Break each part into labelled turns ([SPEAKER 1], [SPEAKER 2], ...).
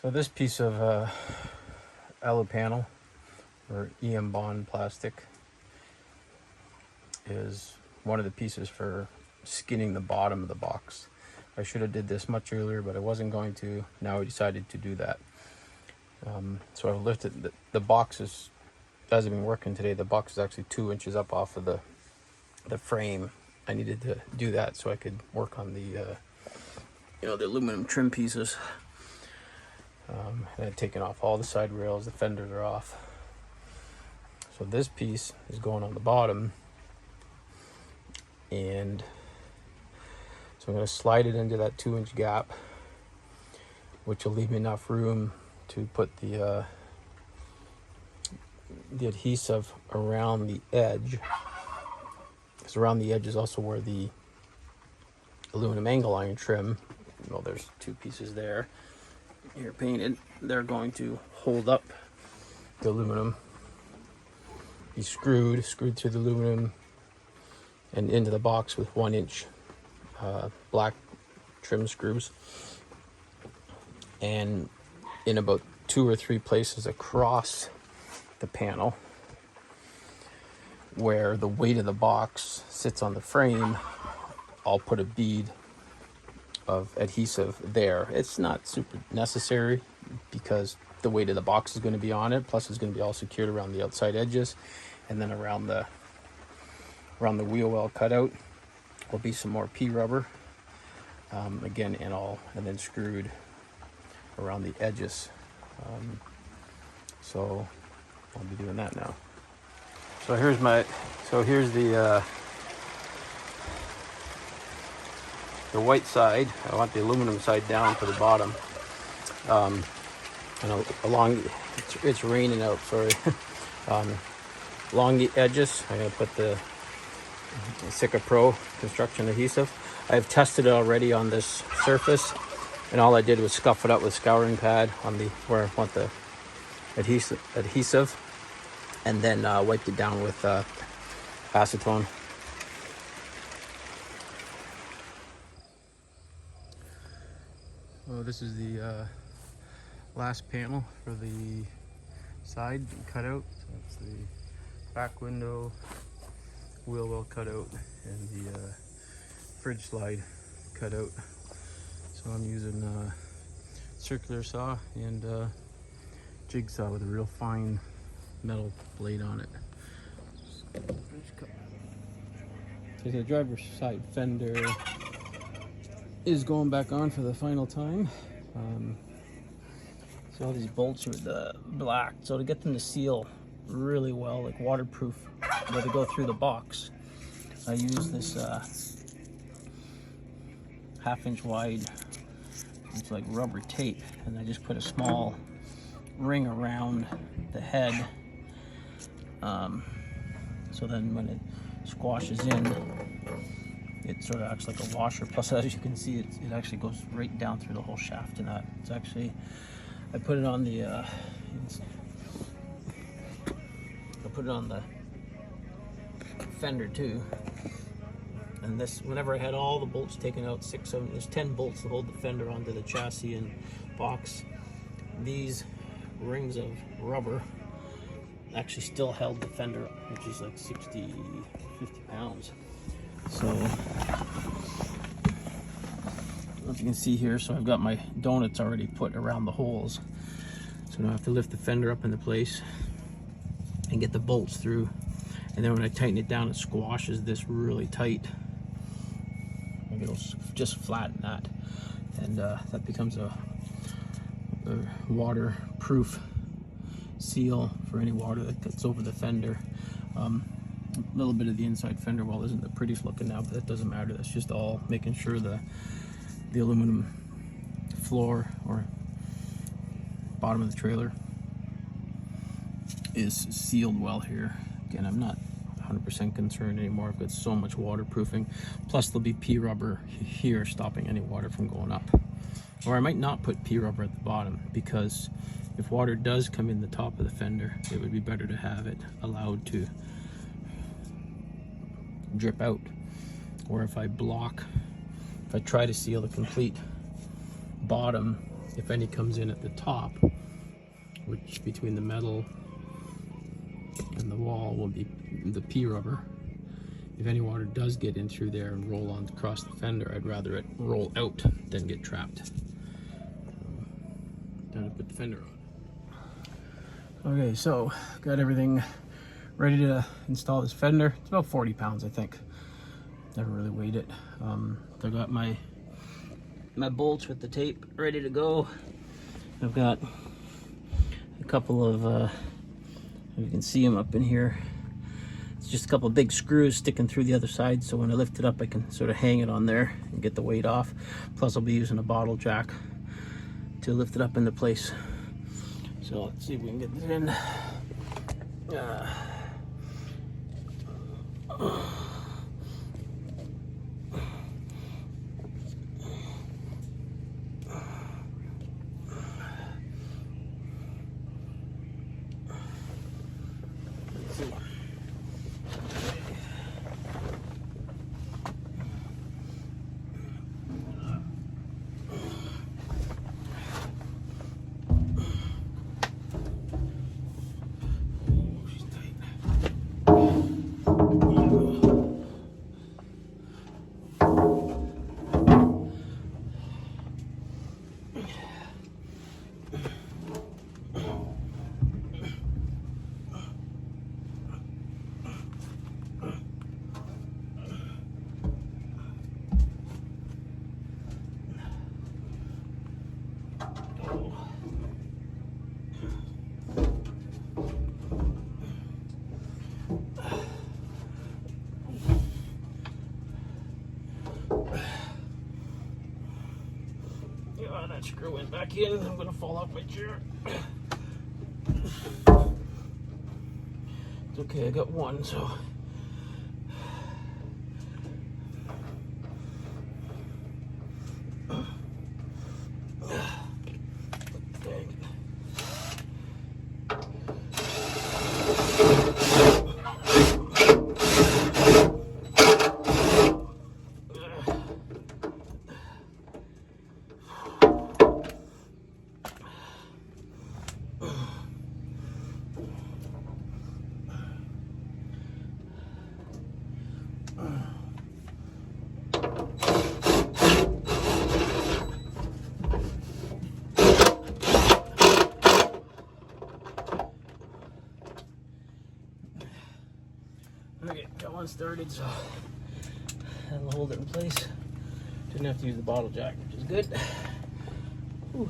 [SPEAKER 1] So this piece of allo panel or EM bond plastic is one of the pieces for skinning the bottom of the box. I should have did this much earlier, but I wasn't going to. Now I decided to do that. So I've lifted the box hasn't been working today. The box is actually 2 inches up off of the frame. I needed to do that so I could work on the the aluminum trim pieces. And I'd taken off all the side rails. The fenders are off. So this piece is going on the bottom, and so I'm going to slide it into that 2-inch gap, which will leave me enough room to put the adhesive around the edge. Because around the edge is also where the aluminum angle iron trim, well, there's 2 pieces there here painted. They're going to hold up the aluminum, be screwed through the aluminum and into the box with 1-inch black trim screws, and in about 2 or 3 places across the panel where the weight of the box sits on the frame, I'll put a bead of adhesive there. It's not super necessary because the weight of the box is going to be on it, plus it's going to be all secured around the outside edges, and then around the wheel well cutout will be some more P rubber, again, and then screwed around the edges. So I'll be doing that now. So here's the white side. I want the aluminum side down for the bottom. And along, it's raining out, sorry. Along the edges, I'm going to put the Sitka Pro construction adhesive. I've tested it already on this surface, and all I did was scuff it up with scouring pad on where I want the adhesive, and then wiped it down with acetone. So this is the last panel for the side cutout. So it's the back window, wheel well cutout, and the fridge slide cutout. So I'm using a circular saw and jigsaw with a real fine metal blade on it. So the driver's side fender is going back on for the final time. So all these bolts are the black, so to get them to seal really well, like waterproof, where they go through the box, I use this 1/2-inch wide, it's like rubber tape, and I just put a small ring around the head, so then when it squashes in, it sort of acts like a washer. Plus, as you can see, it actually goes right down through the whole shaft in that. It's actually, I put it on the fender too. And this, whenever I had all the bolts taken out, 6, 7, there's 10 bolts to hold the fender onto the chassis and box. These rings of rubber actually still held the fender, which is like 50 pounds. So, if you can see here, so I've got my donuts already put around the holes. So now I have to lift the fender up into place and get the bolts through. And then when I tighten it down, it squashes this really tight. Like it'll just flatten that. And that becomes a waterproof seal for any water that gets over the fender. A little bit of the inside fender wall isn't the prettiest looking now, but that doesn't matter. That's just all making sure the aluminum floor or bottom of the trailer is sealed well here. Again, I'm not 100% concerned anymore. I've got so much waterproofing. Plus there'll be P rubber here stopping any water from going up. Or I might not put P rubber at the bottom, because if water does come in the top of the fender, it would be better to have it allowed to drip out. Or if I try to seal the complete bottom, if any comes in at the top, which between the metal and the wall will be the P rubber. If any water does get in through there and roll on across the fender, I'd rather it roll out than get trapped. Time to put the fender on. Okay, so got everything ready to install this fender. It's about 40 pounds, I think. Never really weighed it. I got my bolts with the tape ready to go. I've got a couple of, you can see them up in here. It's just a couple of big screws sticking through the other side, so when I lift it up I can sort of hang it on there and get the weight off. Plus I'll be using a bottle jack to lift it up into place. So let's see if we can get this in. Yeah, that screw went back in. I'm gonna fall off my chair. It's okay, I got one, so. Okay, got one started, so that'll hold it in place. Didn't have to use the bottle jack, which is good. Ooh.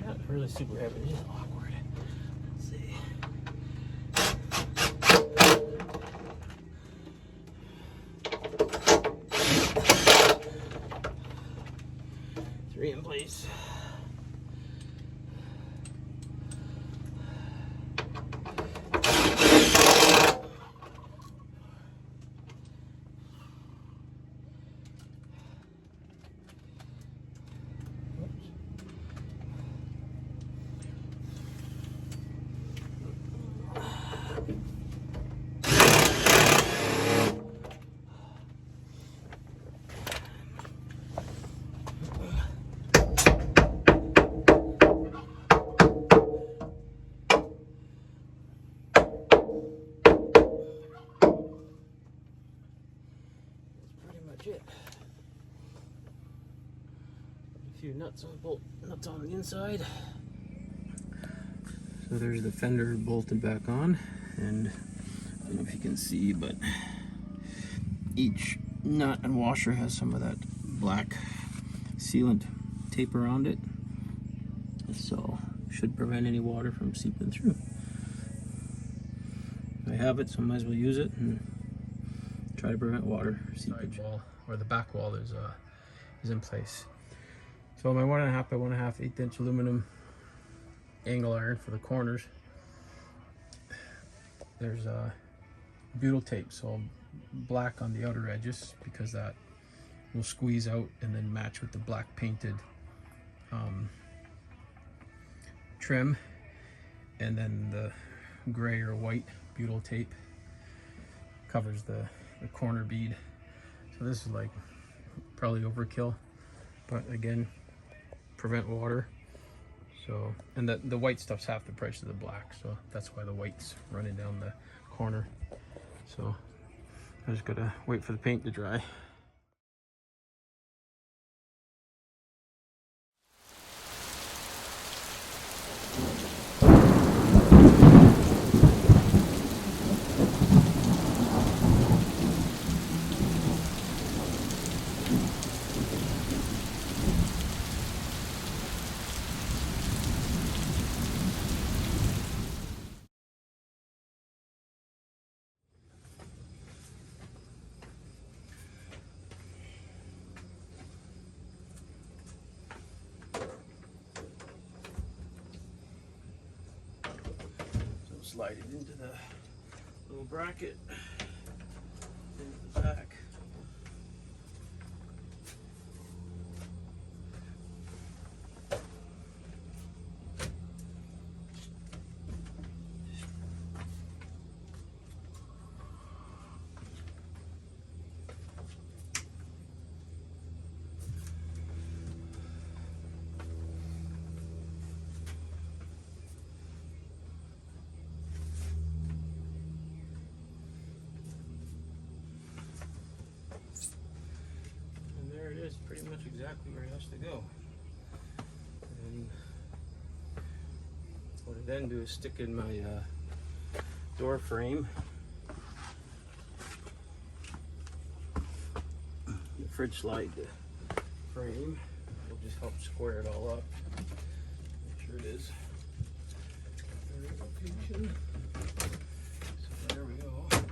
[SPEAKER 1] Not really super heavy, it's just awkward. Let's see. Three in place. It. A few nuts on the inside. So there's the fender bolted back on, and I don't know if you can see, but each nut and washer has some of that black sealant tape around it, so should prevent any water from seeping through. I have it, so I might as well use it and try to prevent water seepage. Wall, or the back wall is in place. So my 1.5 by 1.5 1/8" aluminum angle iron for the corners. There's butyl tape, so black on the outer edges because that will squeeze out and then match with the black painted trim, and then the gray or white butyl tape covers the corner bead. So this is like probably overkill, but again, prevent water. So, and the white stuff's half the price of the black, so that's why the white's running down the corner. So I just gotta wait for the paint to dry. Slide it into the little bracket into the back. Is pretty much exactly where it has to go. And what I then do is stick in my door frame, the fridge slide frame. Will just help square it all up. Make sure it is the right location. So there we go. That's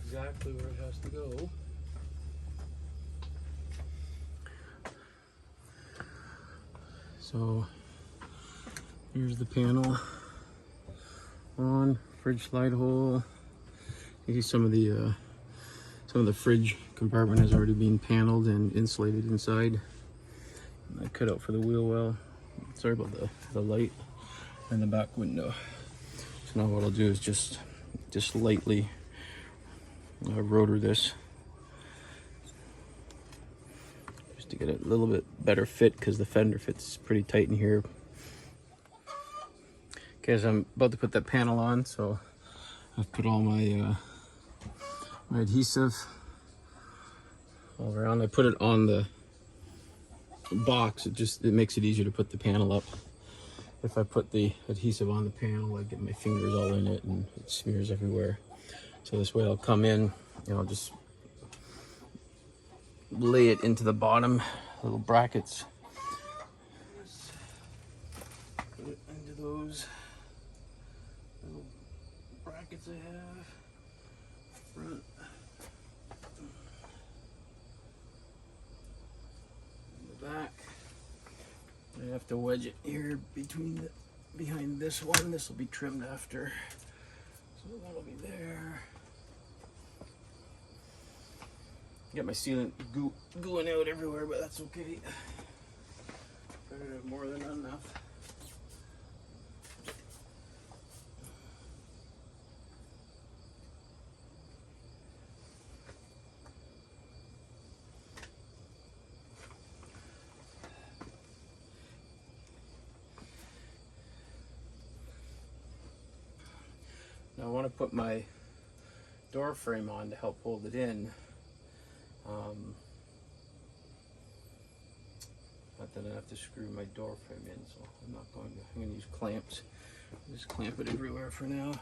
[SPEAKER 1] exactly where it has to go. So here's the panel on fridge slide hole. You see some of the fridge compartment has already been paneled and insulated inside. And I cut out for the wheel well. Sorry about the light in the back window. So now what I'll do is just lightly rotor this, to get a little bit better fit, because the fender fits pretty tight in here. Okay, so I'm about to put that panel on, so I've put all my my adhesive all around. I put it on the box. It makes it easier to put the panel up. If I put the adhesive on the panel, I get my fingers all in it and it smears everywhere. So this way I'll come in, and I'll just lay it into the bottom little brackets. Put it into those little brackets I have. Front. And the back. I have to wedge it here behind this one. This will be trimmed after. So that'll be there. Get my sealant gooing out everywhere, but that's okay. Better to have more than enough. Now I want to put my door frame on to help hold it in. But then I have to screw my door frame in, so I'm not going to. I'm going to use clamps. Just clamp it everywhere for now.